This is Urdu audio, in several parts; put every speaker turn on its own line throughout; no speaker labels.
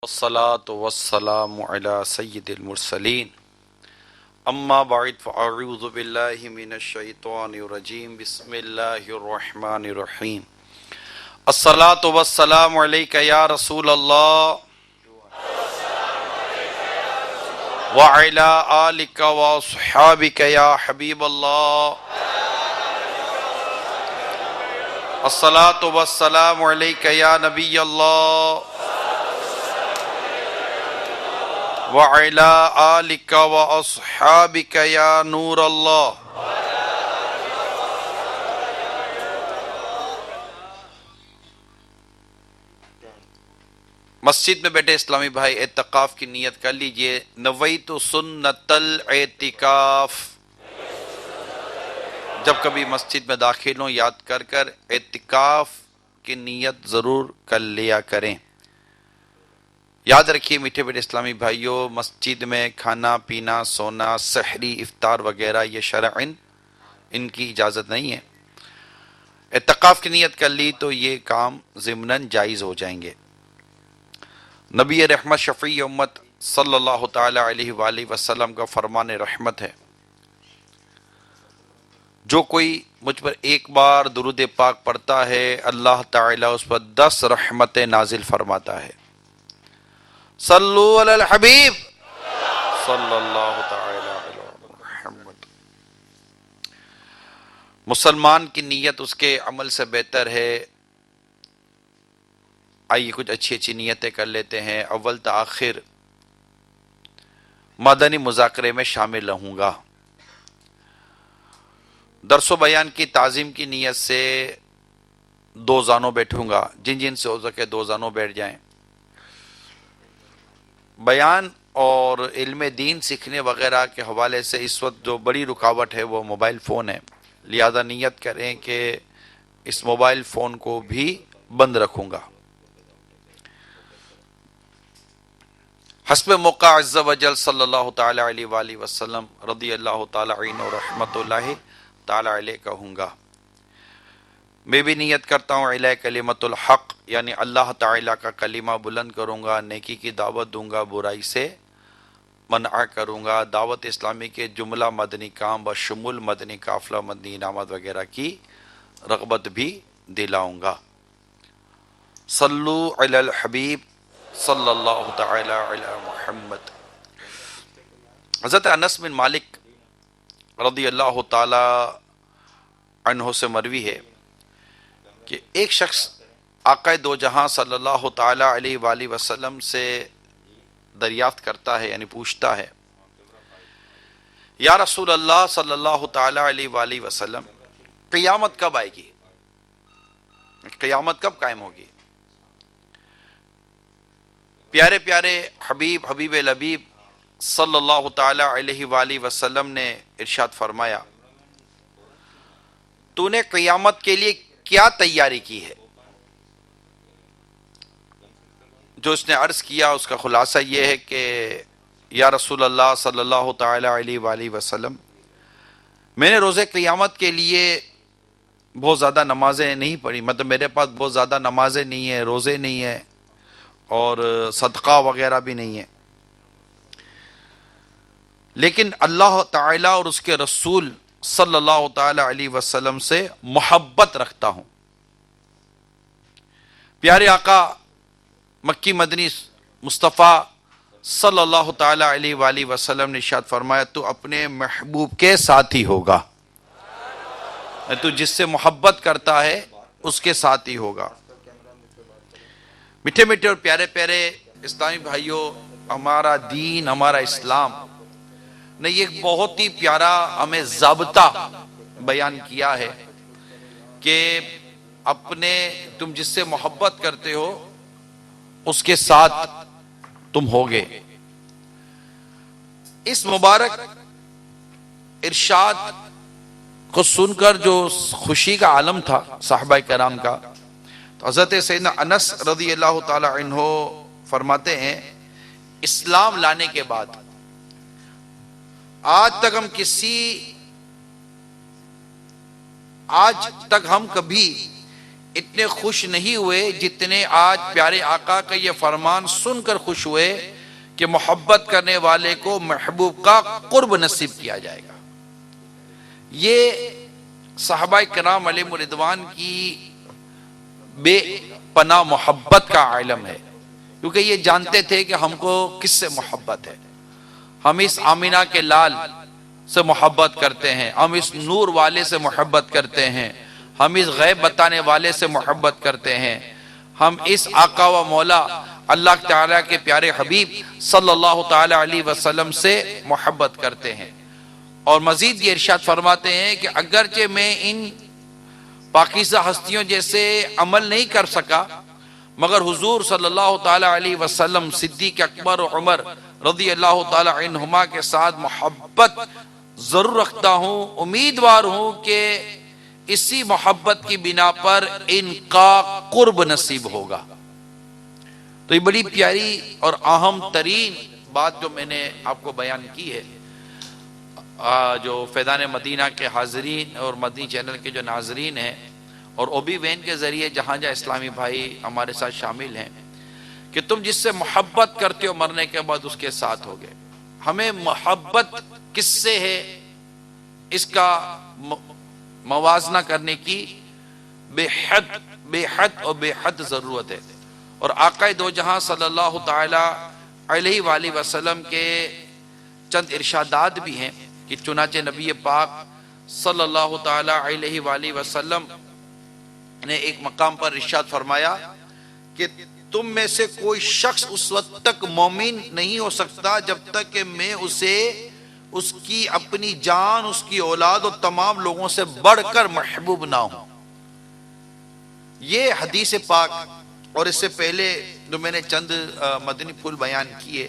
والصلاة والسلام على سيد المرسلين اما بعد فاعوذ بالله من الشيطان الرجيم بسم الله الرحمن الرحيم الصلاة والسلام عليك يا رسول الله وعلى آلك وصحابك يا حبيب الله الصلاة والسلام عليك يا نبي الله وعلى آلك وأصحابك يا نور الله. مسجد میں بیٹھے اسلامی بھائی اعتکاف کی نیت کر لیجئے. نویت سنت الاعتکاف. جب کبھی مسجد میں داخل ہوں یاد کر اعتکاف کی نیت ضرور کر لیا کریں. یاد رکھیے میٹھے بیٹے اسلامی بھائیوں، مسجد میں کھانا پینا، سونا، سحری، افطار وغیرہ یہ شرعاً ان کی اجازت نہیں ہے. اعتکاف کی نیت کر لی تو یہ کام ضمناً جائز ہو جائیں گے. نبی رحمت شفیع امت صلی اللہ تعالی علیہ وآلہ وسلم کا فرمان رحمت ہے، جو کوئی مجھ پر ایک بار درود پاک پڑھتا ہے اللہ تعالیٰ اس پر 10 رحمتیں نازل فرماتا ہے. صلو علی الحبیب صلی اللہ تعالی علی محمد. مسلمان کی نیت اس کے عمل سے بہتر ہے. آئیے کچھ اچھی اچھی نیتیں کر لیتے ہیں. اول تا آخر مدنی مذاکرے میں شامل رہوں گا. درس و بیان کی تعظیم کی نیت سے 2 زانوں بیٹھوں گا. جن سے ہو سکے 2 زانوں بیٹھ جائیں. بیان اور علم دین سیکھنے وغیرہ کے حوالے سے اس وقت جو بڑی رکاوٹ ہے وہ موبائل فون ہے. لہذا نیت کریں کہ اس موبائل فون کو بھی بند رکھوں گا. حسب موقع عز و جل صلی اللہ تعالی علیہ وآلہ وسلم رضی اللہ تعالی عنہ رحمت اللہ تعالی علیہ کہوں گا. میں بھی نیت کرتا ہوں علیہ کلمت الحق، یعنی اللہ تعالیٰ کا کلمہ بلند کروں گا، نیکی کی دعوت دوں گا، برائی سے منع کروں گا، دعوت اسلامی کے جملہ مدنی کام بشمول مدنی قافلہ، مدنی انعامات وغیرہ کی رغبت بھی دلاؤں گا. صلو علی الحبیب صلی اللہ تعالی علی محمد. حضرت انس بن مالک رضی اللہ تعالی عنہ سے مروی ہے کہ ایک شخص آقا دو جہاں صلی اللہ تعالی علیہ وآلہ وسلم سے دریافت کرتا ہے، یعنی پوچھتا ہے، یا رسول اللہ صلی اللہ تعالی علیہ وآلہ وسلم، قیامت کب آئے گی؟ قیامت کب قائم ہوگی؟ پیارے پیارے حبیب لبیب صلی اللہ تعالی علیہ وآلہ وسلم نے ارشاد فرمایا، تو نے قیامت کے لیے کیا تیاری کی ہے؟ جو اس نے عرض کیا اس کا خلاصہ یہ ہے کہ یا رسول اللہ صلی اللہ تعالی علیہ وآلہ وسلم، میں نے روزے قیامت کے لیے بہت زیادہ نمازیں نہیں پڑھی، مطلب میرے پاس بہت زیادہ نمازیں نہیں ہیں، روزے نہیں ہیں اور صدقہ وغیرہ بھی نہیں ہے، لیکن اللہ تعالیٰ اور اس کے رسول صلی اللہ تعالی علیہ وسلم سے محبت رکھتا ہوں. پیارے آقا مکی مدنی مصطفیٰ صلی اللہ تعالی علیہ وآلہ وسلم نے ارشاد فرمایا، تو اپنے محبوب کے ساتھی ہوگا، تو جس سے محبت کرتا ہے اس کے ساتھی ہوگا. میٹھے میٹھے اور پیارے پیارے اسلامی بھائیوں، ہمارا دین، ہمارا اسلام نے یہ بہت ہی پیارا ہمیں ضابطہ بیان کیا ہے کہ اپنے تم جس سے محبت کرتے ہو اس کے ساتھ تم ہوگے. اس مبارک ارشاد کو سن کر جو خوشی کا عالم تھا صحابہ کرام کا، تو حضرت سیدنا انس رضی اللہ تعالی عنہ فرماتے ہیں، اسلام لانے کے بعد آج تک ہم کبھی اتنے خوش نہیں ہوئے جتنے آج پیارے آقا کا یہ فرمان سن کر خوش ہوئے کہ محبت کرنے والے کو محبوب کا قرب نصیب کیا جائے گا۔ یہ صحابہ کرام علیہم رضوان کی بے پناہ محبت کا علم ہے، کیونکہ یہ جانتے تھے کہ ہم کو کس سے محبت ہے۔ ہم اس آمینہ کے لال سے محبت کرتے ہیں، ہم اس نور والے سے محبت کرتے ہیں، ہم اس غیب بتانے والے سے محبت کرتے ہیں، ہم اس آقا و مولا اللہ تعالیٰ کے پیارے حبیب صلی اللہ تعالیٰ علیہ وسلم سے محبت کرتے ہیں۔ اور مزید یہ ارشاد فرماتے ہیں کہ اگرچہ میں ان پاکیزہ ہستیوں جیسے عمل نہیں کر سکا، مگر حضور صلی اللہ تعالیٰ علیہ وسلم، صدیق اکبر و عمر رضی اللہ تعالیٰ عنہما کے ساتھ محبت ضرور رکھتا ہوں، امیدوار ہوں کہ اسی محبت کی بنا پر ان کا قرب نصیب ہوگا۔ تو یہ بڑی پیاری اور اہم ترین بات جو میں نے آپ کو بیان کی ہے، جو فیضان مدینہ کے حاضرین اور مدنی چینل کے جو ناظرین ہیں اور اوبی وین کے ذریعے جہاں جہاں اسلامی بھائی ہمارے ساتھ شامل ہیں، کہ تم جس سے محبت کرتے ہو مرنے کے بعد اس کے ساتھ ہوگے۔ ہمیں محبت کس سے ہے اس کا موازنہ کرنے کی بے حد اور بے حد ضرورت ہے۔ اور آقا دو جہاں صلی اللہ تعالی علیہ وآلہ وسلم کے چند ارشادات بھی ہیں کہ چنانچہ نبی پاک صلی اللہ تعالی علیہ وآلہ وسلم نے ایک مقام پر ارشاد فرمایا کہ تم میں سے کوئی شخص اس وقت تک مومن نہیں ہو سکتا جب تک کہ میں اسے اس کی اپنی جان، اس کی اولاد اور تمام لوگوں سے بڑھ کر محبوب نہ ہوں۔ یہ حدیث پاک اور اس سے پہلے جو میں نے چند مدنی پھول بیان کیے،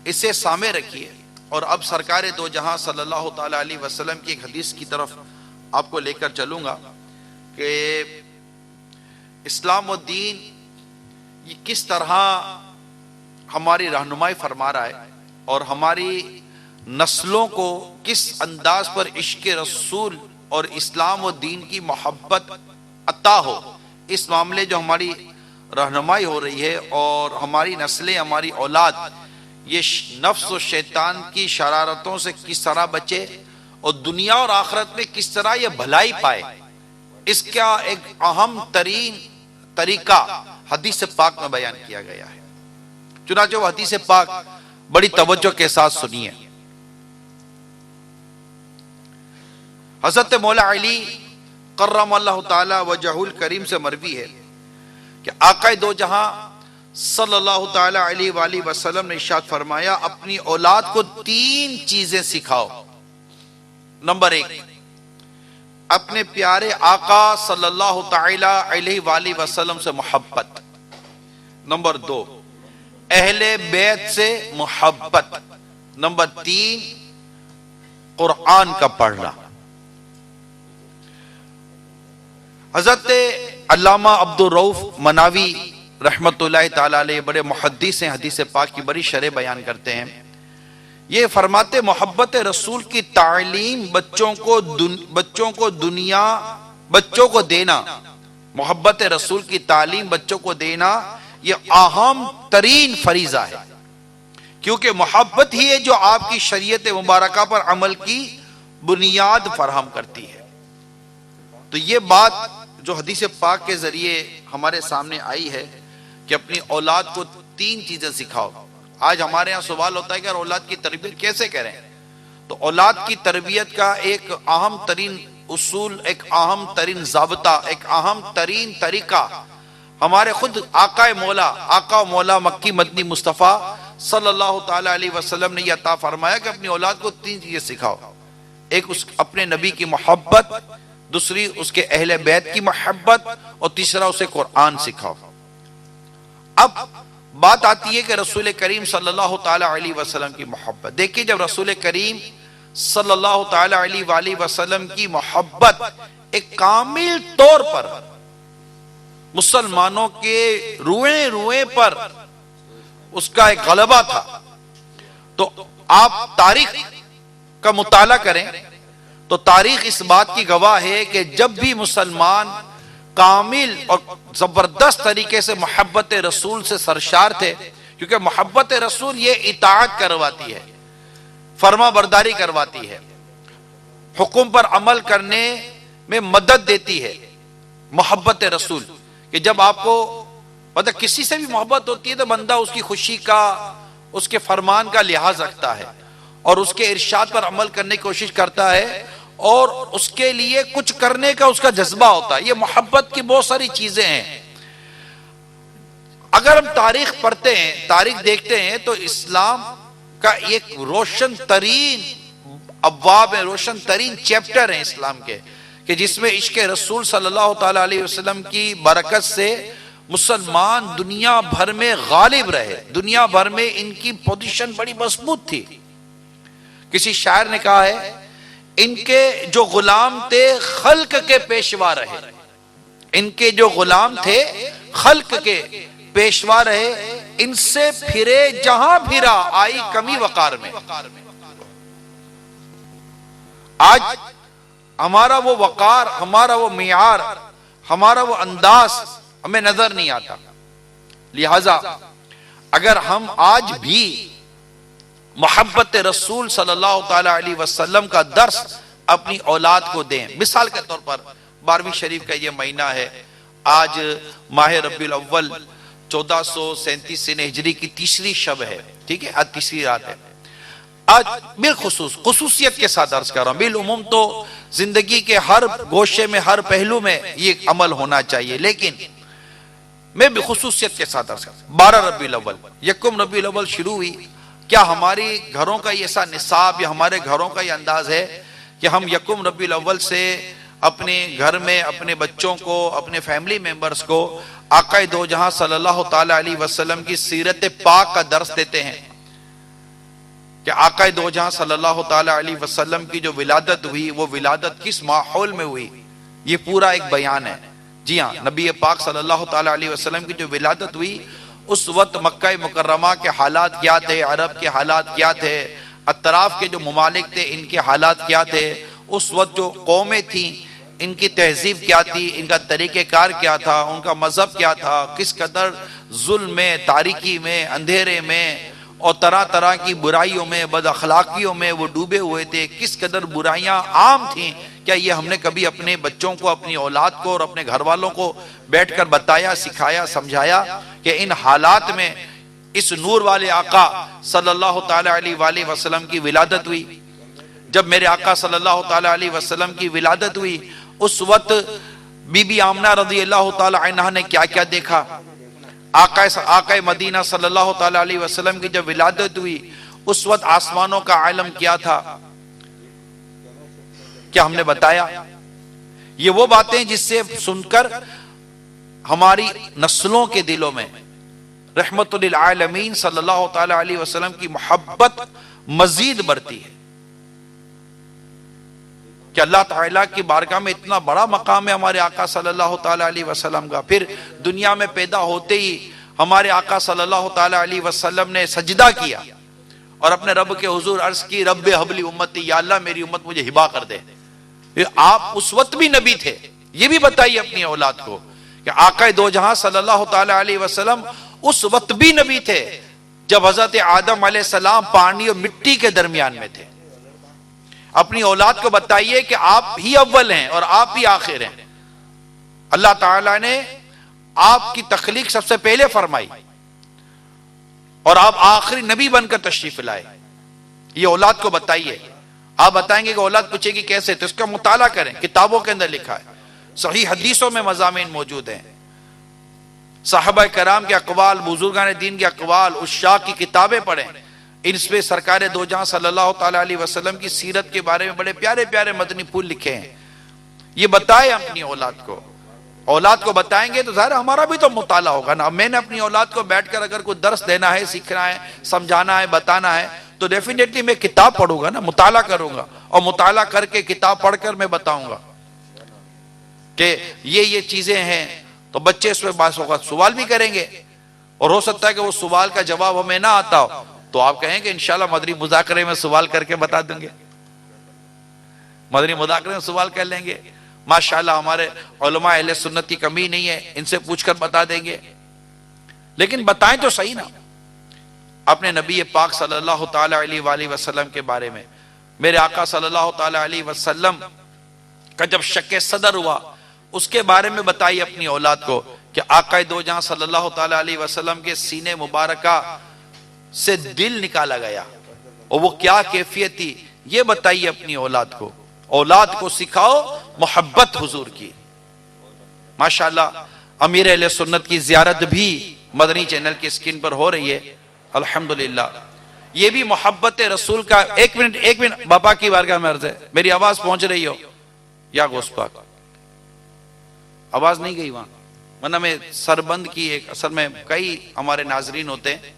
اسے سامنے رکھیے اور اب سرکار دو جہاں صلی اللہ تعالی علیہ وسلم کی ایک حدیث کی طرف آپ کو لے کر چلوں گا کہ اسلام و دین یہ کس طرح ہماری رہنمائی فرما رہا ہے اور ہماری نسلوں کو کس انداز پر عشق رسول اور اسلام و دین کی محبت عطا ہو، اس معاملے جو ہماری رہنمائی ہو رہی ہے اور ہماری نسلیں، ہماری اولاد یہ نفس و شیطان کی شرارتوں سے کس طرح بچے اور دنیا اور آخرت میں کس طرح یہ بھلائی پائے، اس کا ایک اہم ترین طریقہ حدیث پاک میں بیان کیا گیا ہے۔ چنانچہ وہ حدیث پاک بڑی توجہ کے ساتھ سنیے۔ حضرت مولا علی کرم اللہ تعالی وجہ الکریم سے مروی ہے کہ آقا دو جہاں صلی اللہ تعالی علیہ وآلہ وسلم نے ارشاد فرمایا، اپنی اولاد کو تین چیزیں سکھاؤ۔ نمبر ایک، اپنے پیارے آقا صلی اللہ تعالی علیہ وآلہ وسلم سے محبت۔ نمبر دو، اہل بیت سے محبت۔ نمبر تین، قرآن کا پڑھنا۔ حضرت علامہ عبدالرؤف مناوی رحمت اللہ تعالی علیہ بڑے محدث ہیں، حدیث پاک کی بڑی شرح بیان کرتے ہیں۔ یہ فرماتے محبت رسول کی تعلیم بچوں کو دینا، محبت رسول کی تعلیم بچوں کو دینا یہ اہم ترین فریضہ ہے، کیونکہ محبت ہی ہے جو آپ کی شریعت مبارکہ پر عمل کی بنیاد فراہم کرتی ہے۔ تو یہ بات جو حدیث پاک کے ذریعے ہمارے سامنے آئی ہے کہ اپنی اولاد کو تین چیزیں سکھاؤ۔ آج ہمارے ہاں سوال ہوتا ہے کہ اولاد کی تربیت کیسے کریں؟ تو اولاد کی تربیت کا ایک اہم ترین اصول، ایک اہم ترین ضابطہ، ایک اہم ترین طریقہ ہمارے خود آقا مولا مکی مدنی مصطفیٰ صلی اللہ تعالی علیہ وسلم نے یہ عطا فرمایا کہ اپنی اولاد کو تین چیزیں سکھاؤ۔ ایک اپنے نبی کی محبت، دوسری اس کے اہل بیت کی محبت، اور تیسرا اسے قرآن سکھاؤ۔ اب بات آتی ہے کہ رسول کریم صلی اللہ تعالی علیہ وسلم کی محبت۔ دیکھیے، جب رسول کریم صلی اللہ تعالی علیہ وآلہ وسلم کی محبت ایک کامل طور پر مسلمانوں کے روئے پر اس کا ایک غلبہ تھا، تو آپ تاریخ کا مطالعہ کریں تو تاریخ اس بات کی گواہ ہے کہ جب بھی مسلمان کامل اور زبردست طریقے سے محبت رسول سے سرشار تھے، کیونکہ محبت رسول یہ اطاعت کرواتی ہے، فرما برداری کرواتی ہے، حکم پر عمل کرنے میں مدد دیتی ہے۔ محبت رسول کہ جب آپ کو مطلب کسی سے بھی محبت ہوتی ہے تو بندہ اس کی خوشی کا، اس کے فرمان کا لحاظ رکھتا ہے اور اس کے ارشاد پر عمل کرنے کی کوشش کرتا ہے اور اس کے لیے کچھ کرنے کا اس کا جذبہ ہوتا ہے۔ یہ محبت کی بہت ساری چیزیں ہیں۔ اگر ہم تاریخ پڑھتے ہیں، تاریخ دیکھتے ہیں تو اسلام کا ایک روشن ترین ابواب ہے، روشن ترین چیپٹر ہیں اسلام کے، کہ جس میں عشق رسول صلی اللہ تعالی علیہ وسلم کی برکت سے مسلمان دنیا بھر میں غالب رہے، دنیا بھر میں ان کی پوزیشن بڑی مضبوط تھی۔ کسی شاعر نے کہا ہے ان کے جو غلام تھے خلق کے پیشوا رہے، ان کے جو غلام تھے خلق کے پیشوا رہے، ان سے پھرے جہاں پھرا آئی کمی وقار میں۔ آج ہمارا وہ وقار، ہمارا وہ معیار، ہمارا وہ انداز ہمیں نظر نہیں آتا۔ لہذا اگر ہم آج بھی محبت رسول صلی اللہ تعالی علیہ وسلم کا درس اپنی اولاد کو دیں، مثال کے طور پر 12ویں شریف کا یہ مہینہ ہے، آج ماہ ربیع الاول 1437 ہجری کی تیسری شب ہے، ٹھیک ہے، آج تیسری رات ہے۔ آج بالخصوص خصوصیت کے ساتھ عرض کر رہا ہوں، بالعموم تو زندگی کے ہر گوشے میں، ہر پہلو میں یہ عمل ہونا چاہیے، لیکن میں بخصوصیت کے ساتھ عرض کر رہا ہوں۔ 12 ربیع الاول، یکم ربیع الاول شروع ہوئی، کیا ہماری گھروں کا ایسا نصاب یا ہمارے گھروں کا یہ انداز ہے کہ ہم یکم ربیع الاول سے اپنے گھر میں اپنے بچوں کو، اپنے فیملی ممبرز کو آقا دو جہاں صلی اللہ تعالی علیہ وسلم کی سیرت پاک کا درس دیتے ہیں کہ آقا دو جہاں صلی اللہ تعالی علیہ وسلم کی جو ولادت ہوئی وہ ولادت کس ماحول میں ہوئی، یہ پورا ایک بیان ہے۔ جی ہاں، نبی پاک صلی اللہ تعالی علیہ وسلم کی جو ولادت ہوئی اس وقت مکہ مکرمہ کے حالات کیا تھے، عرب کے حالات کیا تھے، اطراف کے جو ممالک تھے ان کے حالات کیا تھے، اس وقت جو قومیں تھیں ان کی تہذیب کیا تھی، ان کا طریقہ کار کیا تھا، ان کا مذہب کیا تھا، کس قدر ظلم میں، تاریکی میں، اندھیرے میں اور طرح طرح کی برائیوں میں، بد اخلاقیوں میں وہ ڈوبے ہوئے تھے، کس قدر برائیاں عام تھیں۔ کیا یہ ہم نے کبھی اپنے بچوں کو، اپنی اولاد کو اور اپنے گھر والوں کو بیٹھ کر بتایا، سکھایا، سمجھایا کہ ان حالات میں اس نور والے آقا صلی اللہ تعالی علیہ وآلہ وسلم کی ولادت ہوئی؟ جب میرے آقا صلی اللہ تعالی علیہ وسلم کی ولادت ہوئی اس وقت بی بی آمنہ رضی اللہ تعالی عنہ نے کیا کیا دیکھا؟ آقا مدینہ صلی اللہ تعالی علیہ وسلم کی جب ولادت ہوئی اس وقت آسمانوں کا عالم کیا تھا؟ کیا ہم نے بتایا؟ یہ وہ باتیں جس سے سن کر ہماری نسلوں کے دلوں میں رحمت للعالمین صلی اللہ تعالی علیہ وسلم کی محبت مزید بڑھتی ہے کہ اللہ تعالیٰ کی بارگاہ میں اتنا بڑا مقام ہے ہمارے آقا صلی اللہ تعالی علیہ وسلم کا۔ پھر دنیا میں پیدا ہوتے ہی ہمارے آقا صلی اللہ تعالی علیہ وسلم نے سجدہ کیا اور اپنے رب کے حضور عرض کی، رب حب لی امتی، یا اللہ میری امت مجھے ہبا کر دے۔ آپ اس وقت بھی نبی تھے، یہ بھی بتائیے اپنی اولاد کو کہ آقا دو جہاں صلی اللہ تعالی علیہ وسلم اس وقت بھی نبی تھے جب حضرت آدم علیہ السلام پانی اور مٹی کے درمیان میں تھے۔ اپنی اولاد کو بتائیے کہ آپ ہی اول ہیں اور آپ ہی آخر ہیں۔ اللہ تعالیٰ نے آپ کی تخلیق سب سے پہلے فرمائی اور آپ آخری نبی بن کر تشریف لائے، یہ اولاد کو بتائیے۔ آپ بتائیں گے کہ اولاد پوچھے گی کیسے، تو اس کا مطالعہ کریں، کتابوں کے اندر لکھا ہے، صحیح حدیثوں میں مضامین موجود ہیں، صحابہ کرام کے اقوال، بزرگان دین کے اقوال، عشاق کی کتابیں پڑھیں، ان پہ سرکار دو جہاں صلی اللہ تعالی علیہ وسلم کی سیرت کے بارے میں بڑے پیارے پیارے مدنی پھول لکھے ہیں۔ یہ بتائیں اپنی اولاد کو، اولاد کو بتائیں گے تو ظاہر ہمارا بھی تو مطالعہ ہوگا نا۔ میں نے اپنی اولاد کو بیٹھ کر اگر کوئی درس دینا ہے، سیکھنا ہے، سمجھانا ہے، بتانا ہے تو ڈیفینیٹلی میں کتاب پڑھوں گا نا، مطالعہ کروں گا، اور مطالعہ کر کے کتاب پڑھ کر میں بتاؤں گا کہ یہ چیزیں ہیں، تو بچے اس پہ بعض اوقات سوال بھی کریں گے اور ہو سکتا ہے کہ وہ سوال کا جواب ہمیں نہ آتا ہو تو آپ کہیں کہ انشاءاللہ مدنی مذاکرے میں سوال کر کے بتا دیں گے، مدنی مذاکرے میں سوال کر لیں گے۔ ماشاءاللہ ہمارے علماء اہل سنت کی کمی نہیں ہے، ان سے پوچھ کر بتا دیں گے، لیکن بتائیں تو صحیح نا اپنے نبی پاک صلی اللہ تعالی علیہ وآلہ وسلم کے بارے میں۔ میرے آقا صلی اللہ تعالی علیہ وسلم کا جب شک صدر ہوا، اس کے بارے میں بتائی اپنی اولاد کو کہ آقا دو جہاں صلی اللہ تعالی علیہ وسلم کے سینے مبارکہ سے دل نکالا گیا، اور وہ کیا کیفیت تھی یہ بتائیے اپنی اولاد کو۔ اولاد کو سکھاؤ محبت حضور کی۔ ماشاءاللہ امیر اہل سنت کی زیارت بھی مدنی چینل کی اسکرین پر ہو رہی ہے، الحمدللہ۔ یہ بھی محبت رسول کا۔ ایک منٹ باپا کی بارگاہ میں عرض ہے، میری آواز پہنچ رہی ہو یا گوشت پاک؟ آواز نہیں گئی وہاں، ورنہ میں سربند کی ایک، اصل میں کئی ہمارے ناظرین ہوتے ہیں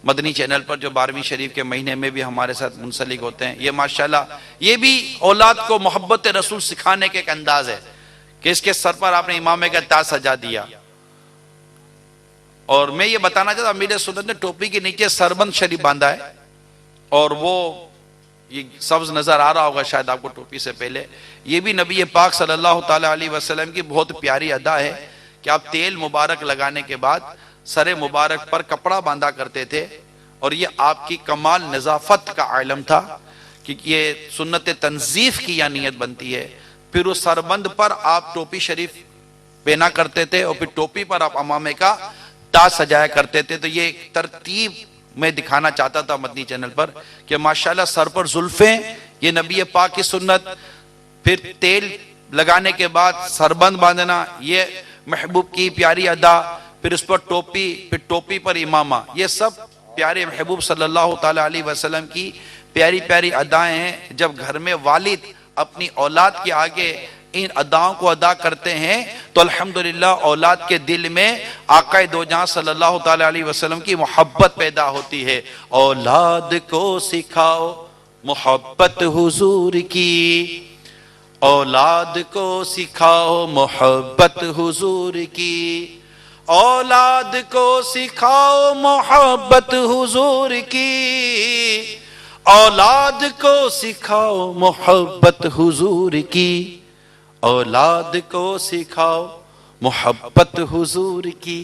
مدنی چینل پر جو 12ویں شریف کے مہینے میں بھی ہمارے ساتھ منسلک ہوتے ہیں۔ یہ ماشاءاللہ یہ بھی اولاد کو محبت رسول سکھانے کے ایک انداز ہے کہ اس کے سر پر آپ نے امامے کا تاج سجا دیا۔ اور میں یہ بتانا چاہتا ہوں، امیر سنت نے ٹوپی کے نیچے سربند شریف باندھا ہے، اور وہ یہ سبز نظر آ رہا ہوگا شاید آپ کو ٹوپی سے پہلے، یہ بھی نبی پاک صلی اللہ تعالی علیہ وسلم کی بہت پیاری ادا ہے کہ آپ تیل مبارک لگانے کے بعد سر مبارک پر کپڑا باندھا کرتے تھے، اور یہ آپ کی کمال نظافت کا علم تھا کہ یہ سنت تنظیف کی یہ نیت بنتی ہے۔ پھر اس سربند پر آپ ٹوپی شریف پہنا کرتے تھے، اور پھر ٹوپی پر آپ امامے کا تاج سجایا کرتے تھے۔ تو یہ ایک ترتیب میں دکھانا چاہتا تھا مدنی چینل پر کہ ماشاءاللہ سر پر زلفیں یہ نبی پاک کی سنت، پھر تیل لگانے کے بعد سربند باندھنا یہ محبوب کی پیاری ادا، پھر اس پر ٹوپی، پھر ٹوپی پر امامہ، یہ سب پیارے محبوب صلی اللہ تعالی علیہ وسلم کی پیاری پیاری ادائیں ہیں۔ جب گھر میں والد اپنی اولاد کے آگے ان اداؤں کو ادا کرتے ہیں تو الحمدللہ اولاد کے دل میں آقا دو جہاں صلی اللہ تعالی علیہ وسلم کی محبت پیدا ہوتی ہے۔ اولاد کو سکھاؤ محبت حضور کی، اولاد کو سکھاؤ محبت حضور کی، اولاد کو سکھاؤ محبت حضور کی، اولاد کو سکھاؤ محبت حضور کی، اولاد کو سکھاؤ محبت حضور کی،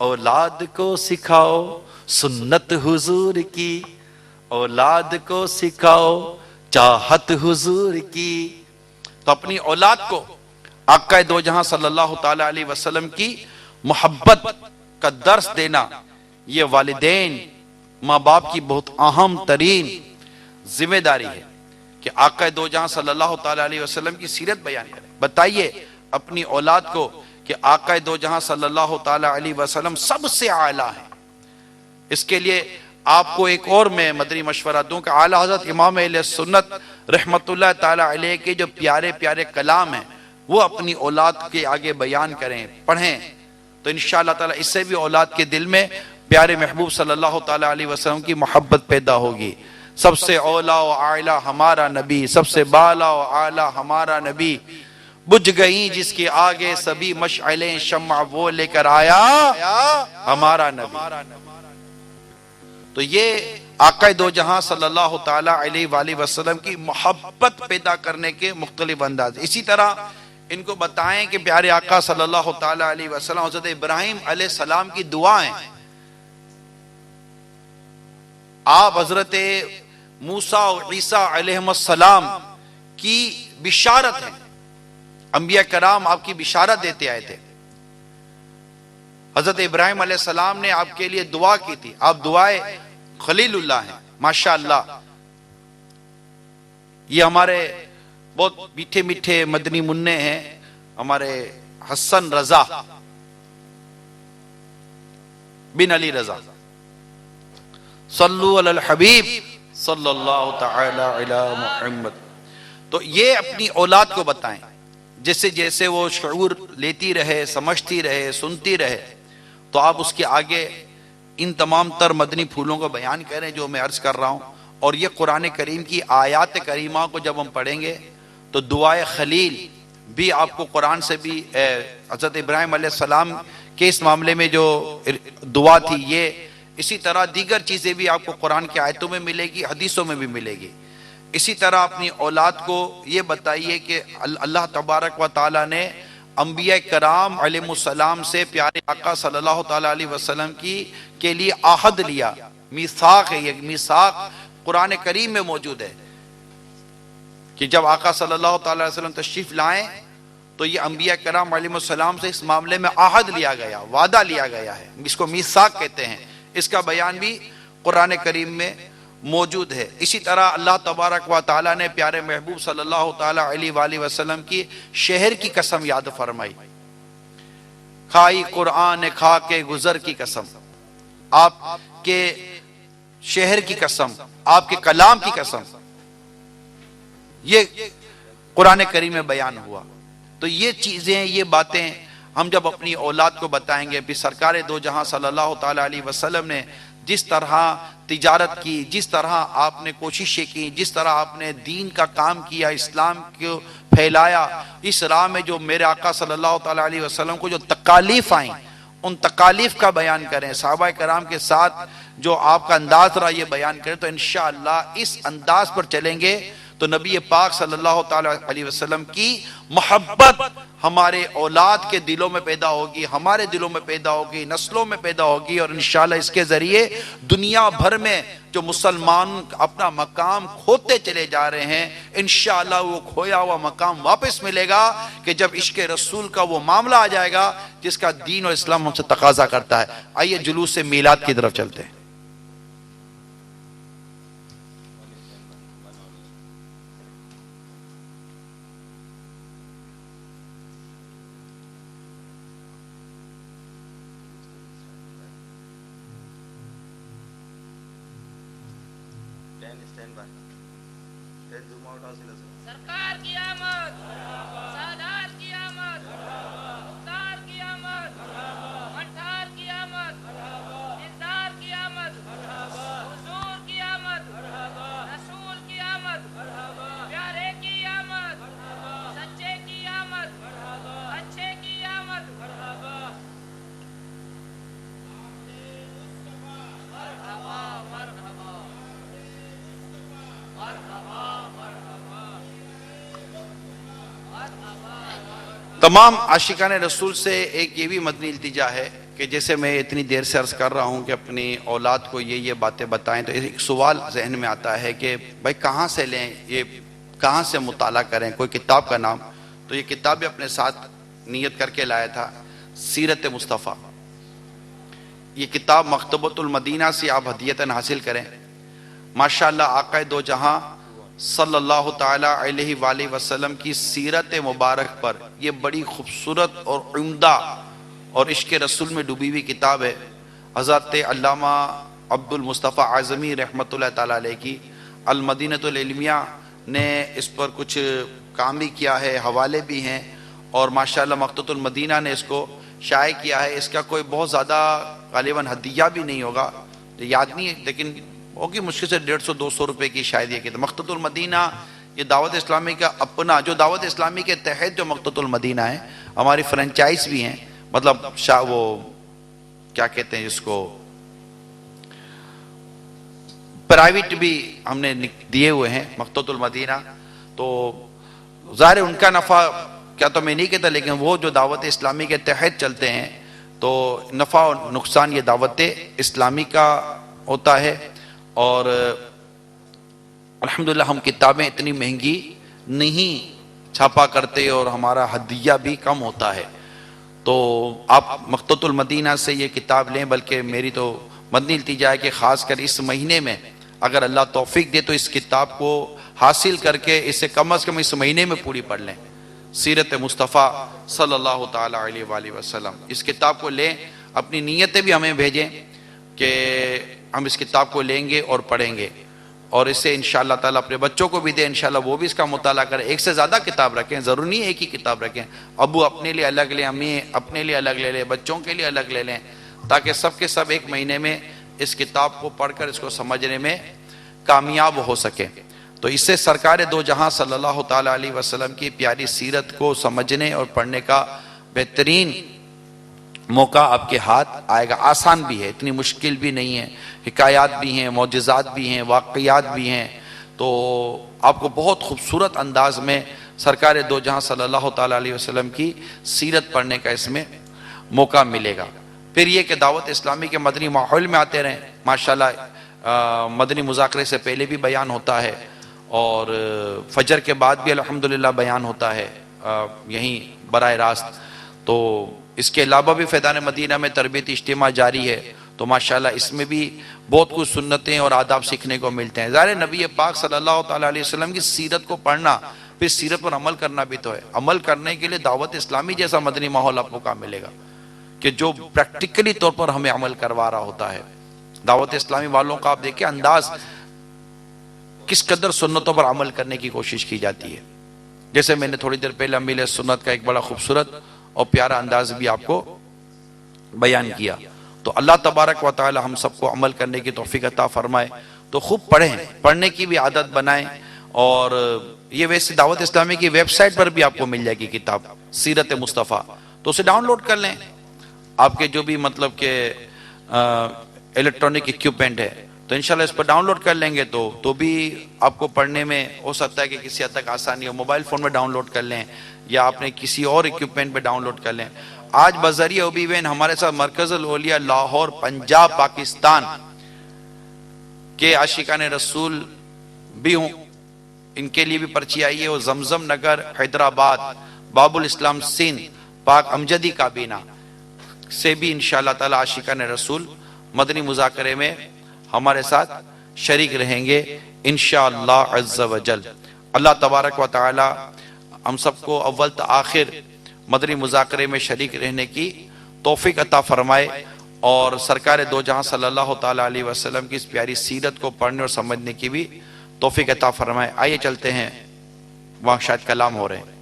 اولاد کو سکھاؤ سنت حضور کی، اولاد کو سکھاؤ چاہت حضور کی۔ تو اپنی اولاد کو آقا دو جہاں صلی اللہ تعالی علیہ وسلم کی محبت کا درس دینا یہ والدین ماں باپ کی بہت اہم ترین ذمہ داری ہے کہ آقا دو جہاں صلی اللہ تعالی علیہ وسلم کی سیرت بیان کریں۔ بتائیے اپنی اولاد کو کہ آقا دو جہاں صلی اللہ تعالی علیہ وسلم سب سے اعلیٰ ہے۔ اس کے لیے آپ کو ایک اور میں مدنی مشورہ دوں کہ اعلیٰ حضرت امام اہل سنت رحمت اللہ تعالی علیہ کے جو پیارے پیارے کلام ہیں وہ اپنی اولاد کے آگے بیان کریں، پڑھیں، تو انشاءاللہ تعالی اس سے بھی اولاد کے دل میں پیارے محبوب صلی اللہ تعالی علیہ وسلم کی محبت پیدا ہوگی۔ سب سے اولا و اعلیٰ ہمارا نبی، سب سے بالا و اعلیٰ ہمارا نبی، بجھ گئی جس کے آگے سبھی مشعلیں، شمع وہ لے کر آیا ہمارا نبی۔ تو یہ آقا دو جہاں صلی اللہ تعالی علیہ وآلہ وسلم کی محبت پیدا کرنے کے مختلف انداز۔ اسی طرح ان کو بتائیں کہ پیارے آقا صلی اللہ تعالی علیہ وسلم حضرت ابراہیم علیہ السلام کی دعائیں، آپ حضرت موسیٰ و عیسیٰ علیہ السلام کی بشارت ہیں، انبیاء کرام آپ کی بشارت دیتے آئے تھے۔ حضرت ابراہیم علیہ السلام نے آپ کے لیے دعا کی تھی، آپ دعائے خلیل اللہ ہیں ماشاءاللہ۔ یہ ہمارے بہت میٹھے میٹھے مدنی منع ہیں، ہمارے حسن رضا بن علی رضا، صلو علی الحبیب صلی اللہ تعالی علی محمد۔ تو یہ اپنی اولاد کو بتائیں، جیسے جیسے وہ شعور لیتی رہے، سمجھتی رہے، سنتی رہے، تو آپ اس کے آگے ان تمام تر مدنی پھولوں کو بیان کریں جو میں عرض کر رہا ہوں۔ اور یہ قرآن کریم کی آیات کریمہ کو جب ہم پڑھیں گے تو دعائے خلیل بھی آپ کو قرآن سے بھی حضرت ابراہیم علیہ السلام کے اس معاملے میں جو دعا تھی، یہ اسی طرح دیگر چیزیں بھی آپ کو قرآن کی آیتوں میں ملے گی، حدیثوں میں بھی ملے گی۔ اسی طرح اپنی اولاد کو یہ بتائیے کہ اللہ تبارک و تعالی نے انبیاء کرام علیہ السلام سے پیارے آقا صلی اللہ تعالی علیہ وسلم کے لیے عہد لیا، میثاق ہے، یہ میثاق قرآن کریم میں موجود ہے کہ جب آقا صلی اللہ تعالی علیہ وسلم تشریف لائیں تو یہ انبیاء کرام علیہ السلام سے اس معاملے میں عہد لیا گیا، وعدہ لیا گیا ہے، اس کو میثاق کہتے ہیں۔ اس کا بیان بھی قرآن کریم میں موجود ہے۔ اسی طرح اللہ تبارک و تعالی نے پیارے محبوب صلی اللہ تعالی علیہ وآلہ وسلم کی شہر کی قسم یاد فرمائی، کھائی قرآن کھا کے گزر کی قسم، آپ کے شہر کی قسم، آپ کے کلام کی قسم، یہ قرآن کریم میں بیان ہوا۔ تو یہ چیزیں، یہ باتیں ہم جب اپنی اولاد کو بتائیں گے، بھی سرکار دو جہاں صلی اللہ تعالی علیہ وسلم نے جس طرح تجارت کی، جس طرح آپ نے کوششیں کی، جس طرح آپ نے دین کا کام کیا، اسلام کو پھیلایا، اس راہ میں جو میرے آقا صلی اللہ تعالی علیہ وسلم کو جو تکالیف آئیں، ان تکالیف کا بیان کریں، صحابہ کرام کے ساتھ جو آپ کا انداز رہا یہ بیان کریں، تو انشاءاللہ اس انداز پر چلیں گے تو نبی پاک صلی اللہ تعالی علیہ وسلم کی محبت ہمارے اولاد کے دلوں میں پیدا ہوگی، ہمارے دلوں میں پیدا ہوگی، نسلوں میں پیدا ہوگی، اور انشاءاللہ اس کے ذریعے دنیا بھر میں جو مسلمان اپنا مقام کھوتے چلے جا رہے ہیں، انشاءاللہ وہ کھویا ہوا مقام واپس ملے گا کہ جب عشق رسول کا وہ معاملہ آ جائے گا جس کا دین اور اسلام ہم سے تقاضا کرتا ہے۔ آئیے جلوس میلاد کی طرف چلتے ہیں۔
سرکار کی آمد، سادات کی آمد، مختار کی آمد، منٹھار کی آمد، دلدار کی آمد، حضور کی آمد، رسول کی آمد، پیارے کی آمد، سچے کی آمد، اچھے کی آمد۔
تمام عاشقان رسول سے ایک یہ بھی مدنی التجا ہے کہ جیسے میں اتنی دیر سے عرض کر رہا ہوں کہ اپنی اولاد کو یہ باتیں بتائیں، تو ایک سوال ذہن میں آتا ہے کہ بھائی کہاں سے لیں، یہ کہاں سے مطالعہ کریں، کوئی کتاب کا نام؟ تو یہ کتاب بھی اپنے ساتھ نیت کر کے لایا تھا، سیرت مصطفیٰ۔ یہ کتاب مکتبۃ المدینہ سے آپ ہدیتاً حاصل کریں۔ ماشاءاللہ آقا دو جہاں صلی اللہ تعالی علیہ وآلہ وسلم کی سیرت مبارک پر یہ بڑی خوبصورت اور عمدہ اور عشق رسول میں ڈوبی ہوئی کتاب ہے۔ حضرت علامہ عبد المصطفیٰ اعظمی رحمۃ اللہ تعالی علیہ کی المدینۃ العلمیہ نے اس پر کچھ کام بھی کیا ہے، حوالے بھی ہیں، اور ماشاءاللہ مکتبۃ المدینہ نے اس کو شائع کیا ہے۔ اس کا کوئی بہت زیادہ غالباً ہدیہ بھی نہیں ہوگا، یاد نہیں ہے، لیکن ہوگی مشکل سے 150-200 روپے کی شاید یہ کتاب۔ مکتبۃ المدینہ یہ دعوت اسلامی کا اپنا، جو دعوت اسلامی کے تحت جو مکتبۃ المدینہ ہے، ہماری فرنچائز بھی ہیں، مطلب وہ کیا کہتے ہیں جس کو، پرائیویٹ بھی ہم نے دیے ہوئے ہیں مکتبۃ المدینہ۔ تو ظاہر ان کا نفع کیا تو میں نہیں کہتا، لیکن وہ جو دعوت اسلامی کے تحت چلتے ہیں تو نفع اور نقصان یہ دعوت اسلامی کا ہوتا ہے۔ اور الحمدللہ ہم کتابیں اتنی مہنگی نہیں چھاپا کرتے اور ہمارا ہدیہ بھی کم ہوتا ہے۔ تو آپ مکتبۃ المدینہ سے یہ کتاب لیں، بلکہ میری تو مدنی التجا ہے کہ خاص کر اس مہینے میں اگر اللہ توفیق دے تو اس کتاب کو حاصل کر کے اسے کم از کم اس مہینے میں پوری پڑھ لیں، سیرت مصطفیٰ صلی اللہ تعالی علیہ وآلہ وسلم۔ اس کتاب کو لیں، اپنی نیتیں بھی ہمیں بھیجیں کہ ہم اس کتاب کو لیں گے اور پڑھیں گے، اور اسے انشاءاللہ تعالیٰ اپنے بچوں کو بھی دیں، انشاءاللہ وہ بھی اس کا مطالعہ کریں۔ ایک سے زیادہ کتاب رکھیں، ضروری نہیں ایک ہی کتاب رکھیں، ابو اپنے لیے الگ لیں، امی اپنے لیے الگ لے لیں، بچوں کے لیے الگ لے لیں، تاکہ سب کے سب ایک مہینے میں اس کتاب کو پڑھ کر اس کو سمجھنے میں کامیاب ہو سکیں۔ تو اس سے سرکار دو جہاں صلی اللہ تعالی علیہ وسلم کی پیاری سیرت کو سمجھنے اور پڑھنے کا بہترین موقع آپ کے ہاتھ آئے گا۔ آسان بھی ہے، اتنی مشکل بھی نہیں ہے، حکایات بھی ہیں، معجزات بھی ہیں، واقعات بھی ہیں۔ تو تو آپ کو بہت خوبصورت انداز میں سرکار دو جہاں صلی اللہ تعالیٰ علیہ وسلم کی سیرت پڑھنے کا اس میں موقع ملے گا۔ پھر یہ کہ دعوت اسلامی کے مدنی ماحول میں آتے رہیں، ماشاءاللہ مدنی مذاکرے سے پہلے بھی بیان ہوتا ہے اور فجر کے بعد بھی الحمدللہ بیان ہوتا ہے یہیں براہ راست۔ تو اس کے علاوہ بھی فیضان مدینہ میں تربیتی اجتماع جاری ہے، تو ماشاءاللہ اس میں بھی بہت کچھ سنتیں اور آداب سیکھنے کو ملتے ہیں۔ ظاہر نبی پاک صلی اللہ تعالیٰ علیہ وسلم کی سیرت کو پڑھنا، پھر سیرت پر عمل کرنا بھی تو ہے۔ عمل کرنے کے لیے دعوت اسلامی جیسا مدنی ماحول آپ کو کہاں ملے گا کہ جو پریکٹیکلی طور پر ہمیں عمل کروا رہا ہوتا ہے۔ دعوت اسلامی والوں کا آپ دیکھیں انداز، کس قدر سنتوں پر عمل کرنے کی کوشش کی جاتی ہے۔ جیسے میں نے تھوڑی دیر پہلے امیل سنت کا ایک بڑا خوبصورت اور پیارا انداز بھی آپ کو بیان کیا۔ تو اللہ تبارک و تعالی ہم سب کو عمل کرنے کی توفیق عطا فرمائے۔ تو خوب پڑھیں، پڑھنے کی بھی عادت بنائیں، اور یہ ویسے دعوت اسلامی کی ویب سائٹ پر بھی آپ کو مل جائے گی کتاب سیرت مصطفیٰ، تو اسے ڈاؤن لوڈ کر لیں۔ آپ کے جو بھی مطلب کہ الیکٹرانک ایکوپمنٹ ہے تو انشاءاللہ اس پر ڈاؤن لوڈ کر لیں گے تو بھی آپ کو پڑھنے میں ہو سکتا ہے کہ کسی حد تک آسانی ہو۔ موبائل فون میں ڈاؤن لوڈ کر لیں یا آپ نے کسی اور ایکوپمنٹ پہ ڈاؤن لوڈ کر لیں۔ آج بذریعہ اوبی وین ہمارے ساتھ مرکز الاولیاء لاہور پنجاب پاکستان کے عاشقان رسول بھی ہوں، ان کے لیے بھی پرچی آئی ہے، وہ زمزم نگر حیدرآباد باب الاسلام سندھ پاک امجدی کابینہ سے بھی انشاءاللہ تعالی عاشقان رسول مدنی مذاکرے میں ہمارے ساتھ شریک رہیں گے انشاءاللہ عز و جل۔ اللہ تبارک و تعالی ہم سب کو اول تا آخر مدنی مذاکرے میں شریک رہنے کی توفیق عطا فرمائے، اور سرکار دو جہاں صلی اللہ تعالی علیہ وسلم کی اس پیاری سیرت کو پڑھنے اور سمجھنے کی بھی توفیق عطا فرمائے۔ آئیے چلتے ہیں، وہاں شاید کلام ہو رہے ہیں۔